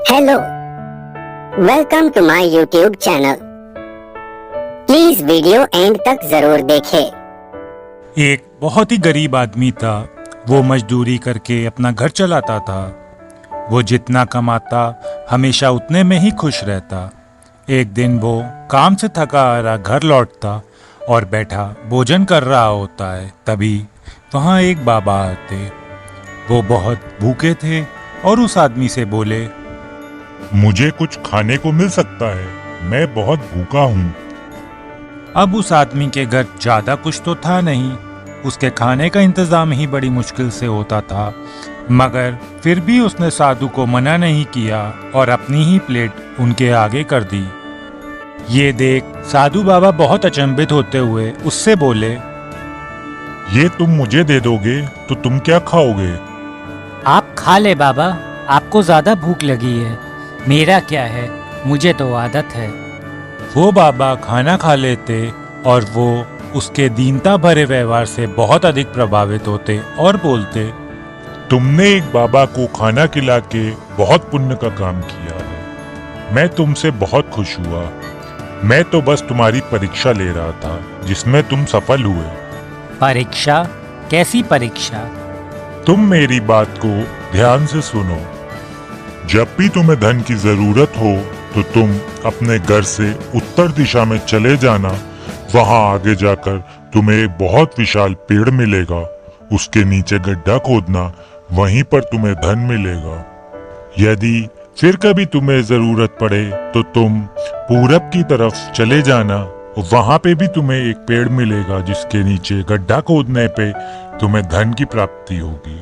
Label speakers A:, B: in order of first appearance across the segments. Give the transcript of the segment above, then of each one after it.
A: Hello, welcome to my YouTube channel. Please video end तक जरूर देखें।
B: एक बहुत ही गरीब आदमी था। वो मजदूरी करके अपना घर चलाता था। वो जितना कमाता हमेशा उतने में ही खुश रहता। एक दिन वो काम से थका हारा घर लौटता और बैठा भोजन कर रहा होता है। तभी वहाँ एक बाबा आते। वो बहुत भूखे थे और उस आदमी से बोले,
C: मुझे कुछ खाने को मिल सकता है, मैं बहुत भूखा हूँ।
B: अब उस आदमी के घर ज्यादा कुछ तो था नहीं। उसके खाने का इंतजाम ही बड़ी मुश्किल से होता था, मगर फिर भी उसने साधु को मना नहीं किया और अपनी ही प्लेट उनके आगे कर दी। ये देख साधु बाबा बहुत अचंभित होते हुए उससे बोले,
C: ये तुम मुझे दे दोगे तो तुम क्या खाओगे?
D: आप खा ले बाबा, आपको ज्यादा भूख लगी है। मेरा क्या है, मुझे तो आदत है।
B: वो बाबा खाना खा लेते और वो उसके दीनता भरे व्यवहार से बहुत अधिक प्रभावित होते और बोलते,
C: तुमने एक बाबा को खाना खिला के बहुत पुण्य का काम किया है। मैं तुमसे बहुत खुश हुआ। मैं तो बस तुम्हारी परीक्षा ले रहा था जिसमें तुम सफल हुए।
D: परीक्षा? कैसी परीक्षा?
C: तुम मेरी बात को ध्यान से सुनो। जब भी तुम्हें धन की जरूरत हो तो तुम अपने घर से उत्तर दिशा में चले जाना। वहां आगे जाकर तुम्हें एक बहुत विशाल पेड़ मिलेगा। उसके नीचे गड्ढा खोदना, वहीं पर तुम्हें धन मिलेगा। यदि फिर कभी तुम्हें जरूरत पड़े तो तुम पूरब की तरफ चले जाना। वहां पे भी तुम्हें एक पेड़ मिलेगा जिसके नीचे गड्ढा खोदने पे तुम्हें धन की प्राप्ति होगी।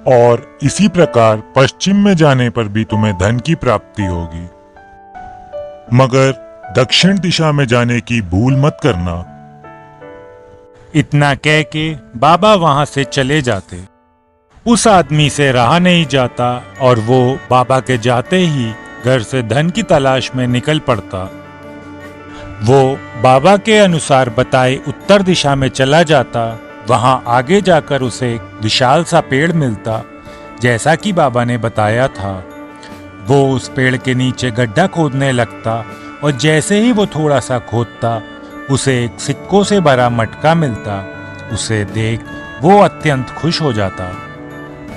C: और इसी प्रकार पश्चिम में जाने पर भी तुम्हें धन की प्राप्ति होगी, मगर दक्षिण दिशा में जाने की भूल मत करना।
B: इतना कह के बाबा वहां से चले जाते। उस आदमी से रहा नहीं जाता और वो बाबा के जाते ही घर से धन की तलाश में निकल पड़ता। वो बाबा के अनुसार बताए उत्तर दिशा में चला जाता। वहां आगे जाकर उसे विशाल सा पेड़ मिलता जैसा कि बाबा ने बताया था। वो उस पेड़ के नीचे गड्ढा खोदने लगता और जैसे ही वो थोड़ा सा खोदता उसे एक सिक्कों से भरा मटका मिलता। उसे देख वो अत्यंत खुश हो जाता।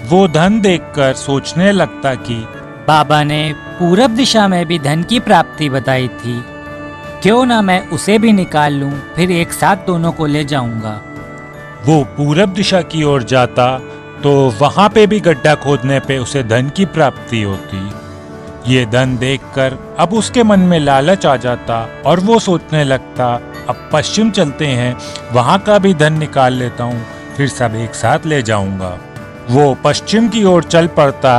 B: वो धन देखकर सोचने लगता कि
D: बाबा ने पूरब दिशा में भी धन की प्राप्ति बताई थी, क्यों ना मैं उसे भी निकाल लूं, फिर एक साथ दोनों को ले जाऊंगा।
B: वो पूरब दिशा की ओर जाता तो वहां पे भी गड्ढा खोदने पे उसे धन की प्राप्ति होती। ये धन देखकर अब उसके मन में लालच आ जाता और वो सोचने लगता, अब पश्चिम चलते हैं, वहां का भी धन निकाल लेता हूँ, फिर सब एक साथ ले जाऊंगा। वो पश्चिम की ओर चल पड़ता।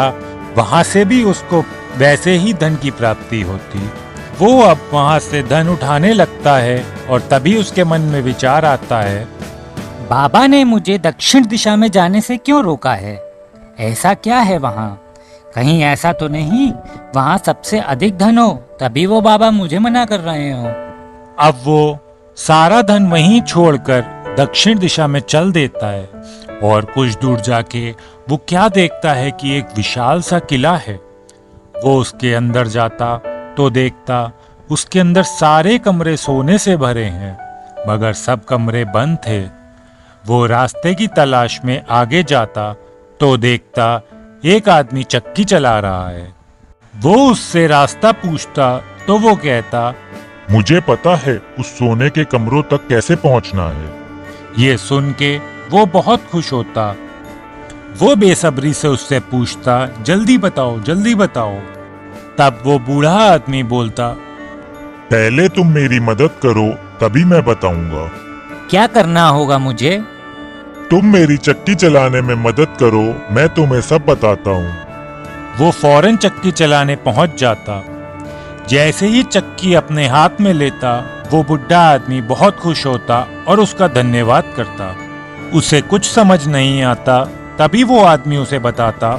B: वहां से भी उसको वैसे ही धन की प्राप्ति होती। वो अब वहां से धन उठाने लगता है और तभी उसके मन में विचार आता है,
D: बाबा ने मुझे दक्षिण दिशा में जाने से क्यों रोका है? ऐसा क्या है वहाँ? कहीं ऐसा तो नहीं वहाँ सबसे अधिक धन हो तभी वो बाबा मुझे मना कर रहे हो?
B: अब वो सारा धन वहीं छोड़कर दक्षिण दिशा में चल देता है और कुछ दूर जाके वो क्या देखता है कि एक विशाल सा किला है। वो उसके अंदर जाता तो देखता उसके अंदर सारे कमरे सोने से भरे हैं, मगर सब कमरे बंद थे। वो रास्ते की तलाश में आगे जाता तो देखता एक आदमी चक्की चला रहा है। वो उससे रास्ता पूछता तो वो कहता,
C: मुझे पता है उस सोने के कमरों तक कैसे पहुंचना है।
B: ये सुन के वो बहुत खुश होता। वो बेसब्री से उससे पूछता, जल्दी बताओ, जल्दी बताओ। तब वो बूढ़ा आदमी बोलता,
C: पहले तुम मेरी मदद करो तभी मैं बताऊंगा।
D: क्या करना होगा मुझे?
C: तुम मेरी चक्की चलाने में मदद करो, मैं तुम्हें सब बताता हूँ।
B: वो फौरन चक्की चलाने पहुंच जाता। जैसे ही चक्की अपने हाथ में लेता वो बुढ़ा आदमी बहुत खुश होता और उसका धन्यवाद करता। उसे कुछ समझ नहीं आता। तभी वो आदमी उसे बताता,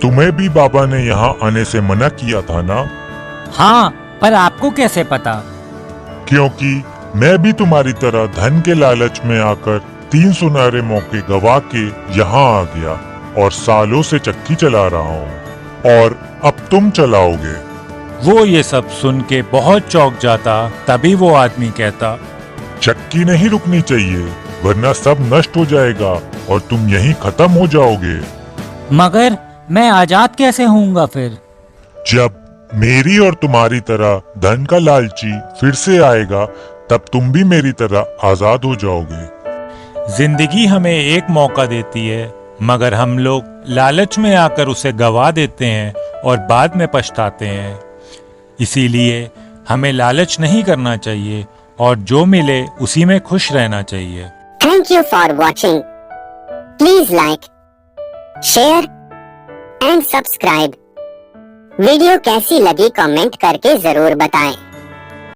C: तुम्हें भी बाबा ने यहाँ आने से मना किया था ना?
D: हाँ, पर आपको कैसे पता?
C: क्योंकि मैं भी तुम्हारी तरह धन के लालच में आकर 3 सुनहरे मौके गवा के यहाँ आ गया और सालों से चक्की चला रहा हूँ। और अब तुम चलाओगे।
B: वो ये सब सुन के बहुत चौंक जाता। तभी वो आदमी कहता,
C: चक्की नहीं रुकनी चाहिए, वरना सब नष्ट हो जाएगा और तुम यहीं खत्म हो जाओगे।
D: मगर मैं आजाद कैसे होऊंगा फिर?
C: जब मेरी और तुम्हारी तरह धन का लालची फिर से आएगा, तब तुम भी मेरी तरह आजाद हो जाओगे।
B: जिंदगी हमें एक मौका देती है, मगर हम लोग लालच में आकर उसे गवा देते हैं और बाद में पछताते हैं। इसीलिए हमें लालच नहीं करना चाहिए और जो मिले उसी में खुश रहना चाहिए।
A: Thank you for watching. Please like, share and subscribe. Video कैसी लगी कमेंट करके जरूर बताएं।